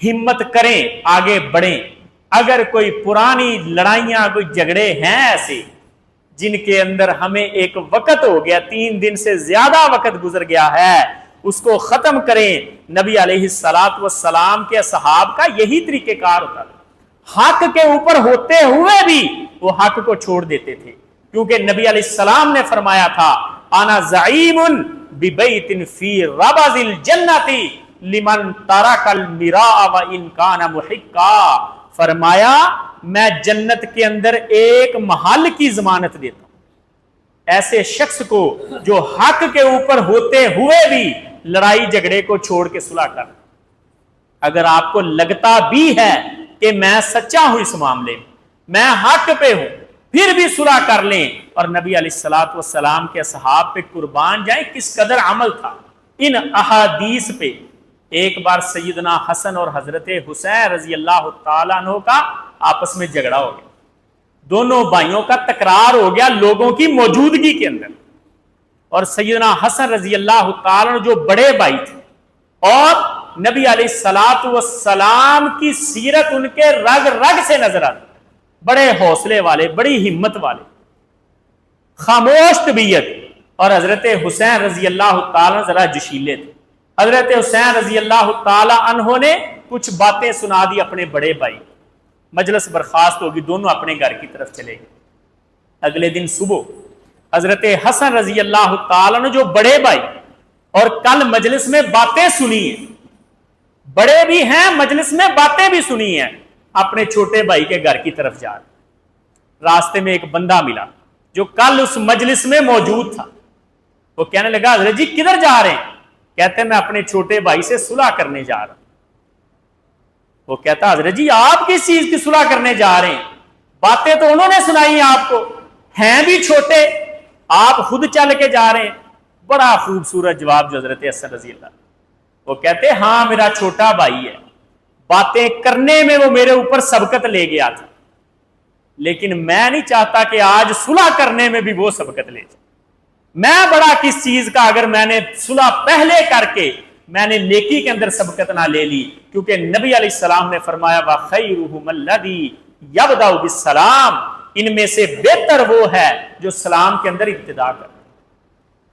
ہمت کریں، آگے بڑھیں۔ اگر کوئی پرانی لڑائیاں، کوئی جھگڑے ہیں ایسے جن کے اندر ہمیں ایک وقت ہو گیا، 3 دن سے زیادہ وقت گزر گیا ہے، اس کو ختم کریں۔ نبی علیہ السلام کے اصحاب کا یہی طریقہ کار ہوتا تھا، حق کے اوپر ہوتے ہوئے بھی وہ حق کو چھوڑ دیتے تھے، کیونکہ نبی علیہ السلام نے فرمایا تھا انا زعیم ببیت فی ربض الجنۃ لمن ترک المراء وان کان محقا، فرمایا میں جنت کے اندر ایک محل کی ضمانت دیتا ہوں ایسے شخص کو جو حق کے اوپر ہوتے ہوئے بھی لڑائی جھگڑے کو چھوڑ کے صلح کر۔ اگر آپ کو لگتا بھی ہے کہ میں سچا ہوں، اس معاملے میں حق پہ ہوں، پھر بھی صلح کر لیں۔ اور نبی علیہ السلام کے اصحاب پہ قربان جائیں کس قدر عمل تھا ان احادیث پہ۔ ایک بار سیدنا حسن اور حضرت حسین رضی اللہ تعالیٰ عنہ کا آپس میں جھگڑا ہو گیا، دونوں بھائیوں کا تکرار ہو گیا لوگوں کی موجودگی کے اندر، اور سیدنا حسن رضی اللہ تعالیٰ عنہ جو بڑے بھائی تھے اور نبی علیہ السلام کی سیرت ان کے رگ رگ سے نظر آتی، بڑے حوصلے والے، بڑی ہمت والے، خاموش طبیعت، اور حضرت حسین رضی اللہ تعالیٰ ذرا جشیلے تھے۔ حضرت حسین رضی اللہ تعالیٰ عنہ نے کچھ باتیں سنا دی اپنے بڑے بھائی، مجلس برخاست ہوگی، دونوں اپنے گھر کی طرف چلے گئے۔ اگلے دن صبح حضرت حسن رضی اللہ تعالیٰ نے جو بڑے بھائی اور کل مجلس میں باتیں سنی ہیں، بڑے بھی ہیں مجلس میں باتیں بھی سنی ہیں، اپنے چھوٹے بھائی کے گھر کی طرف جا رہے، راستے میں ایک بندہ ملا جو کل اس مجلس میں موجود تھا۔ وہ کہنے لگا حضرت جی کدھر جا رہے ہیں؟ کہتے ہیں میں اپنے چھوٹے بھائی سے صلح کرنے جا رہا ہوں۔ وہ کہتا حضرت جی آپ کس چیز کی صلح کرنے جا رہے ہیں؟ باتیں تو انہوں نے سنائی ہیں آپ کو، ہیں بھی چھوٹے، آپ خود چل کے جا رہے ہیں۔ بڑا خوبصورت جواب جو حضرت حسن رضی اللہ، وہ کہتے ہاں میرا چھوٹا بھائی ہے، باتیں کرنے میں وہ میرے اوپر سبقت لے گیا تھا، لیکن میں نہیں چاہتا کہ آج صلح کرنے میں بھی وہ سبقت لے جائے۔ میں بڑا کس چیز کا اگر میں نے صلح پہلے کر کے میں نے نیکی کے اندر سبقت نہ لے لی، کیونکہ نبی علیہ السلام نے فرمایا وَخَيْرُهُمَ الَّذِي يَبْدَأُ بِالسَّلَامِ، ان میں سے بہتر وہ ہے جو سلام کے اندر ابتدا کرے۔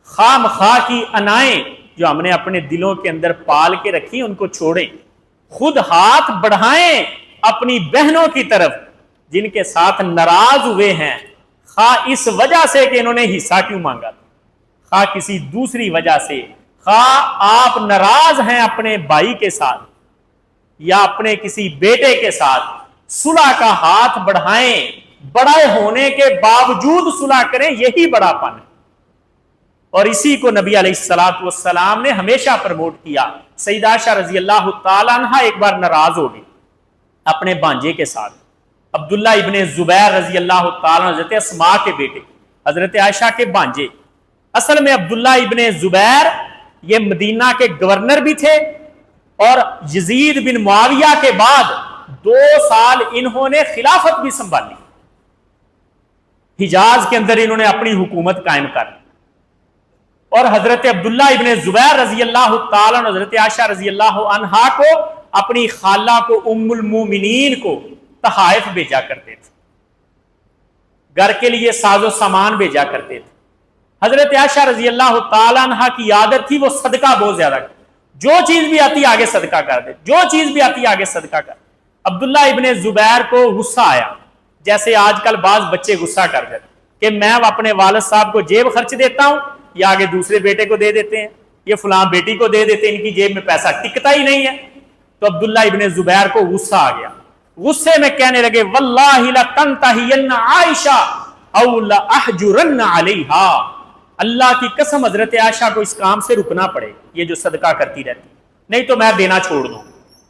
خام خواہ کی انائیں جو ہم نے اپنے دلوں کے اندر پال کے رکھی ان کو چھوڑیں، خود ہاتھ بڑھائیں اپنی بہنوں کی طرف جن کے ساتھ ناراض ہوئے ہیں، خواہ اس وجہ سے کہ انہوں نے حصہ کیوں مانگا تھا، خواہ کسی دوسری وجہ سے، خواہ آپ ناراض ہیں اپنے بھائی کے ساتھ یا اپنے کسی بیٹے کے ساتھ، صلح کا ہاتھ بڑھائیں، بڑے ہونے کے باوجود صلح کریں، یہی بڑا پن ہے۔ اور اسی کو نبی علیہ السلام نے ہمیشہ پروموٹ کیا۔ سیدہ عائشہ رضی اللہ تعالیٰ عنہ ایک بار ناراض ہو گئی اپنے بانجے کے ساتھ، عبداللہ ابن زبیر رضی اللہ تعالیٰ حضرت اسماء کے بیٹے، حضرت عائشہ کے بانجے۔ اصل میں عبداللہ ابن زبیر یہ مدینہ کے گورنر بھی تھے، اور یزید بن معاویہ کے بعد 2 سال انہوں نے خلافت بھی سنبھالی، حجاز کے اندر انہوں نے اپنی حکومت قائم کر، اور حضرت عبداللہ ابن زبیر رضی اللہ تعالیٰ عنہ حضرت عائشہ رضی اللہ عنہا کو اپنی خالہ کو ام المومنین کو تحائف بھیجا کرتے تھے، گھر کے لیے ساز و سامان بھیجا کرتے تھے۔ حضرت عائشہ رضی اللہ تعالیٰ عنہ کی عادت تھی وہ صدقہ بہت زیادہ کرتے، جو چیز بھی آتی آگے صدقہ کر دے، جو چیز بھی آتی آگے صدقہ کر۔ عبداللہ ابن زبیر کو غصہ آیا، جیسے آج کل بعض بچے غصہ کر دیتے کہ میں اپنے والد صاحب کو جیب خرچ دیتا ہوں، یا آگے دوسرے بیٹے کو دے دیتے ہیں، یہ فلاں بیٹی کو دے دیتے ہیں، ان کی جیب میں پیسہ ٹکتا ہی نہیں ہے۔ تو عبداللہ ابن زبیر کو غصہ آ گیا، غصے میں کہنے لگے واللہ لتنتہین عائشہ او لاحجرن علیہا، اللہ کی قسم حضرت عائشہ کو اس کام سے رکنا پڑے، یہ جو صدقہ کرتی رہتی، نہیں تو میں دینا چھوڑ دوں۔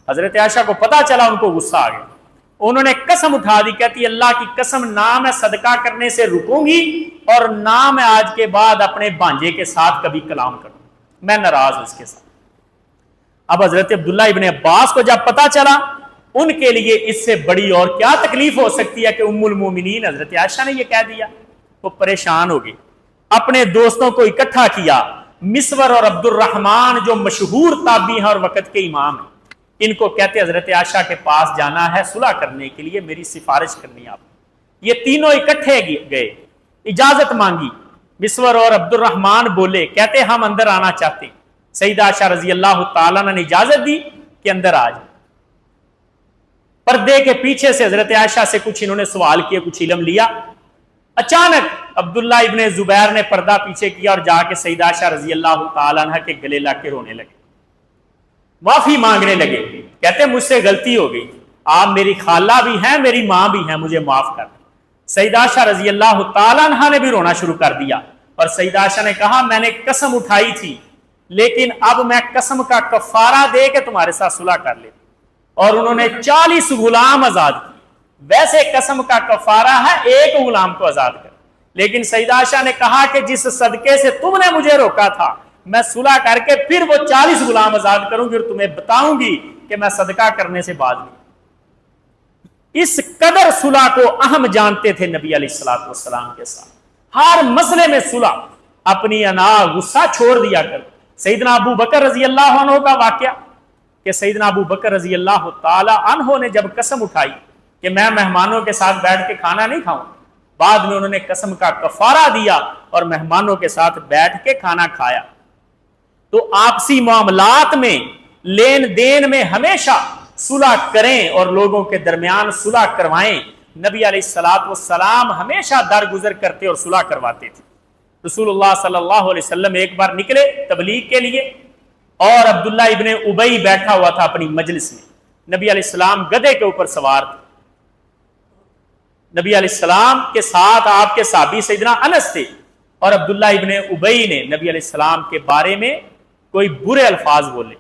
حضرت عائشہ کو پتا چلا، ان کو غصہ آ گیا، انہوں نے قسم اٹھا دی، کہتی اللہ کی قسم نہ میں صدقہ کرنے سے رکوں گی اور نہ میں آج کے بعد اپنے بانجے کے ساتھ کبھی کلام کروں، میں ناراض ہوں اس کے ساتھ۔ اب حضرت عبداللہ ابن عباس کو جب پتا چلا، ان کے لیے اس سے بڑی اور کیا تکلیف ہو سکتی ہے کہ ام المومنین حضرت عائشہ نے یہ کہہ دیا، وہ پریشان ہو گئی، اپنے دوستوں کو اکٹھا کیا، مسور اور عبد الرحمن جو مشہور تابعی ہیں اور وقت کے امام ہیں، ان کو کہتے حضرت عائشہ کے پاس جانا ہے صلح کرنے کے لیے، میری سفارش کرنی ہے آپ نے۔ یہ تینوں اکٹھے گئے، اجازت مانگی، مسور اور عبد الرحمان بولے، کہتے ہم اندر آنا چاہتے ہیں۔ سیدہ عائشہ رضی اللہ تعالیٰ نے اجازت دی کہ اندر آ جائے۔ پردے کے پیچھے سے حضرت عائشہ سے کچھ انہوں نے سوال کیے، کچھ علم لیا۔ اچانک عبداللہ ابن زبیر نے پردہ پیچھے کیا اور جا کے سیدہ عائشہ رضی اللہ تعالیٰ عنہ کے گلے لگ کے رونے لگے، معافی مانگنے لگے، کہتے مجھ سے غلطی ہو گئی، آپ میری خالہ بھی ہیں، میری ماں بھی ہیں، مجھے معاف کر دیں۔ سیدہ عائشہ رضی اللہ تعالیٰ عنہ نے بھی رونا شروع کر دیا، اور سیدہ عائشہ نے کہا میں نے قسم اٹھائی تھی، لیکن اب میں قسم کا کفارہ دے کے تمہارے ساتھ صلح کر لیتی۔ اور انہوں نے 40 غلام آزاد کیے۔ ویسے قسم کا کفارہ ہے ایک غلام کو آزاد کر، لیکن سیدہ عائشہ نے کہا کہ جس صدقے سے تم نے مجھے روکا تھا، میں صلح کر کے پھر وہ 40 غلام آزاد کروں گی اور تمہیں بتاؤں گی کہ میں صدقہ کرنے سے باز نہیں۔ اس قدر صلح کو اہم جانتے تھے نبی علیہ الصلوۃ والسلام کے ساتھ۔ ہر مسئلے میں صلح، اپنی انا غصہ چھوڑ دیا کر۔ سیدنا ابو بکر رضی اللہ عنہ کا واقعہ کہ سیدنا ابو بکر رضی اللہ تعالی عنہ نے جب قسم اٹھائی کہ میں مہمانوں کے ساتھ بیٹھ کے کھانا نہیں کھاؤں، بعد میں انہوں نے قسم کا کفارہ دیا اور مہمانوں کے ساتھ بیٹھ کے کھانا کھایا۔ تو آپسی معاملات میں، لین دین میں ہمیشہ صلح کریں اور لوگوں کے درمیان صلح کروائیں۔ نبی علیہ الصلوۃ والسلام ہمیشہ درگزر کرتے اور صلح کرواتے تھے۔ رسول اللہ صلی اللہ علیہ وسلم ایک بار نکلے تبلیغ کے لیے، اور عبداللہ ابن ابی بیٹھا ہوا تھا اپنی مجلس میں۔ نبی علیہ السلام گدھے کے اوپر سوار تھے۔ نبی علیہ السلام کے ساتھ آپ کے صحابی سیدنا انس تھے، اور عبداللہ ابن ابی نے نبی علیہ السلام کے بارے میں کوئی برے الفاظ بولے۔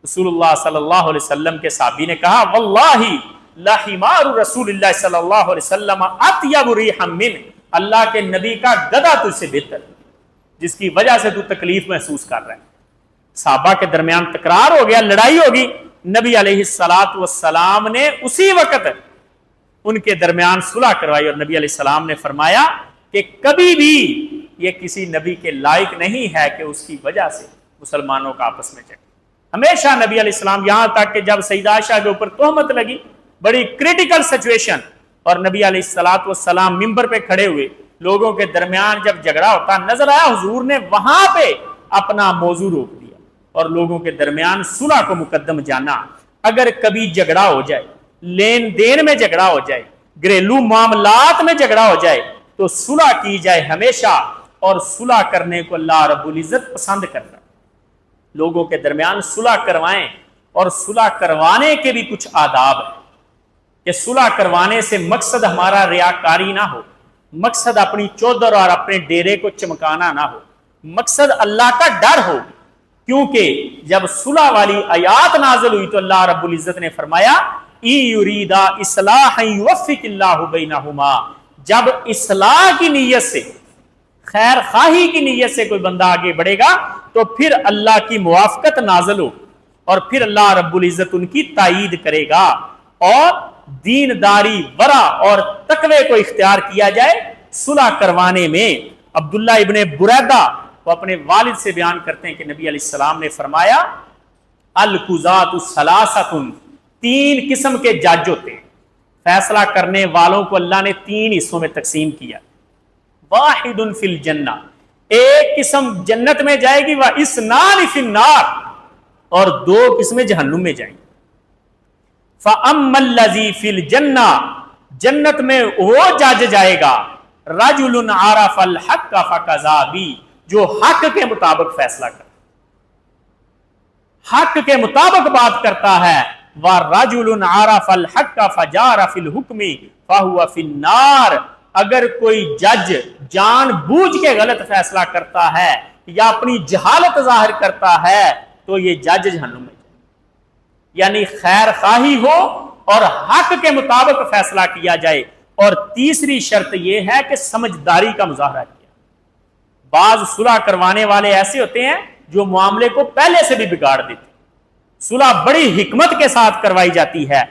رسول اللہ صلی اللہ علیہ وسلم کے صحابی نے کہا واللہ لحمار رسول اللہ صلی اللہ علیہ وسلم اطیب ریحا من، اللہ کے نبی کا گدھا تجھ سے بہتر، جس کی وجہ سے تو تکلیف محسوس کر رہا ہے۔ صحابہ کے درمیان تکرار ہو گیا، لڑائی ہوگی۔ نبی علیہ الصلوۃ والسلام نے اسی وقت ان کے درمیان صلح کروائی، اور نبی علیہ السلام نے فرمایا کہ کبھی بھی یہ کسی نبی کے لائق نہیں ہے کہ اس کی وجہ سے مسلمانوں کا آپس میں جھگڑا۔ ہمیشہ نبی علیہ السلام، یہاں تک کہ جب سیدہ عائشہ کے اوپر تہمت لگی، بڑی کریٹیکل سچویشن، اور نبی علیہ الصلوۃ والسلام ممبر پہ کھڑے ہوئے، لوگوں کے درمیان جب جھگڑا ہوتا نظر آیا، حضور نے وہاں پہ اپنا موضوع روک دیا اور لوگوں کے درمیان صلح کو مقدم جانا۔ اگر کبھی جھگڑا ہو جائے، لین دین میں جھگڑا ہو جائے، گھریلو معاملات میں جھگڑا ہو جائے، تو صلح کی جائے ہمیشہ، اور صلح کرنے کو اللہ رب العزت پسند کرتا ہے۔ لوگوں کے درمیان صلح کروائیں، اور صلح کروانے کے بھی کچھ آداب ہیں کہ صلح کروانے سے مقصد ہمارا ریاکاری نہ ہو، مقصد اپنی چودر اور اپنے ڈیرے کو چمکانا نہ ہو، مقصد اللہ کا ڈر ہو۔ کیونکہ جب صلح والی آیات نازل ہوئی تو اللہ رب العزت نے فرمایا ای یریدا اصلاحا یوفق اللہ بینہما، جب اصلاح کی نیت سے، خیر خواہی کی نیت سے کوئی بندہ آگے بڑھے گا تو پھر اللہ کی موافقت نازل ہو، اور پھر اللہ رب العزت ان کی تائید کرے گا، اور دینداری، ورع اور تقوی کو اختیار کیا جائے صلح کروانے میں۔ عبداللہ ابن بریدہ وہ اپنے والد سے بیان کرتے ہیں کہ نبی علیہ السلام نے فرمایا القضاۃ ثلاثۃ، 3 قسم کے جج ہوتے ہیں، فیصلہ کرنے والوں کو اللہ نے 3 حصوں میں تقسیم کیا۔ واحد فی الجنہ، ایک قسم جنت میں جائے گی، واثنان فی النار، اور 2 قسمیں جہنم میں جائیں گی۔ فَأَمَّا الَّذِي فِي الْجَنَّةِ، جنت میں وہ جج جائے گا رَجُلٌ عَرَفَ الْحَقَّ فَقَضَىٰ بِهِ، جو حق کے مطابق فیصلہ کرتا، حق کے مطابق بات کرتا ہے۔ وَرَجُلٌ عَرَفَ الْحَقَّ فَجَارَ فِي الْحُكْمِ فَهُوَ فِي النَّارِ، اگر کوئی جج جان بوجھ کے غلط فیصلہ کرتا ہے یا اپنی جہالت ظاہر کرتا ہے تو یہ جج جہنم میں جائے، یعنی خیر خواہی ہو اور حق کے مطابق فیصلہ کیا جائے۔ اور تیسری شرط یہ ہے کہ سمجھداری کا مظاہرہ کیا۔ بعض صلح کروانے والے ایسے ہوتے ہیں جو معاملے کو پہلے سے بھی بگاڑ دیتے۔ صلح بڑی حکمت کے ساتھ کروائی جاتی ہے،